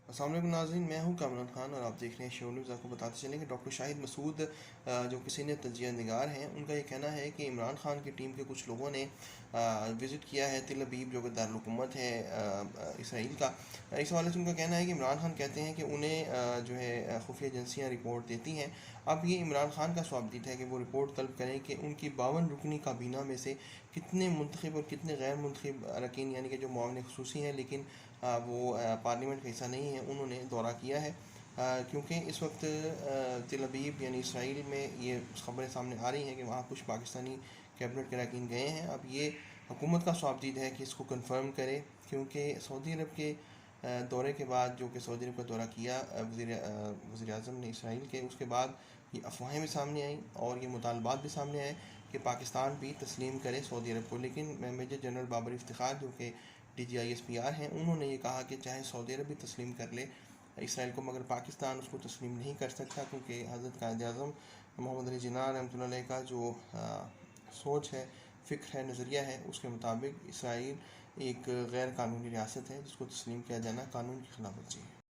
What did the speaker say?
अस्सलाम वालेकुम नाज़रीन, मैं हूं कामरान खान और आप देख रहे हैं शो न्यूज़। आपको बताते चलें कि डॉक्टर शाहिद मसूद जो कि सीनियर तजिया निगार हैं, उनका ये कहना है कि इमरान खान की टीम के कुछ लोगों ने विज़िट किया है तिल अबीब, जो कि दारुल हुकूमत है इसराइल का। इस हवाले से उनका कहना है कि इमरान खान कहते हैं कि उन्हें जो है खुफिया एजेंसियाँ रिपोर्ट देती हैं। अब ये इमरान खान का स्वाबदीद है कि वो रिपोर्ट तलब करें कि उनकी 52 रुकनी काबीना में से कितने मुंतखब और कितने गैर मुंतखब अरकान, यानी कि जो मुआवन खसूसी हैं लेकिन वो पार्लियामेंट का हिस्सा नहीं है, उन्होंने दौरा किया है। क्योंकि इस वक्त तिल अबीब यानी इसराइल में ये ख़बरें सामने आ रही हैं कि वहाँ कुछ पाकिस्तानी कैबिनेट के अरकान गए हैं। अब ये हुकूमत का स्वाबदीद है कि इसको कंफर्म करे, क्योंकि सऊदी अरब के दौरे के बाद, जो कि सऊदी अरब का दौरा किया वज़ीर आज़म ने इसराइल के, उसके बाद ये अफवाहें भी सामने आई और ये मुतालबात भी सामने आए कि पाकिस्तान भी तस्लीम करे सऊदी अरब को। लेकिन मेजर जनरल बाबर इफ्तिखार, जो कि DGISPR हैं, उन्होंने ये कहा कि चाहे सऊदी अरब भी तस्लीम कर ले इसराइल को, मगर पाकिस्तान उसको तस्लीम नहीं कर सकता, क्योंकि हज़रत कायद आज़म मोहम्मद अली जिन्ना रहमतुल्लाह अलैह का जो सोच है, फ़िक्र है, नज़रिया है, उसके मुताबिक इसराइल एक गैर कानूनी रियासत है जिसको तस्लीम किया जाना कानून की खिलाफ वर्जी है।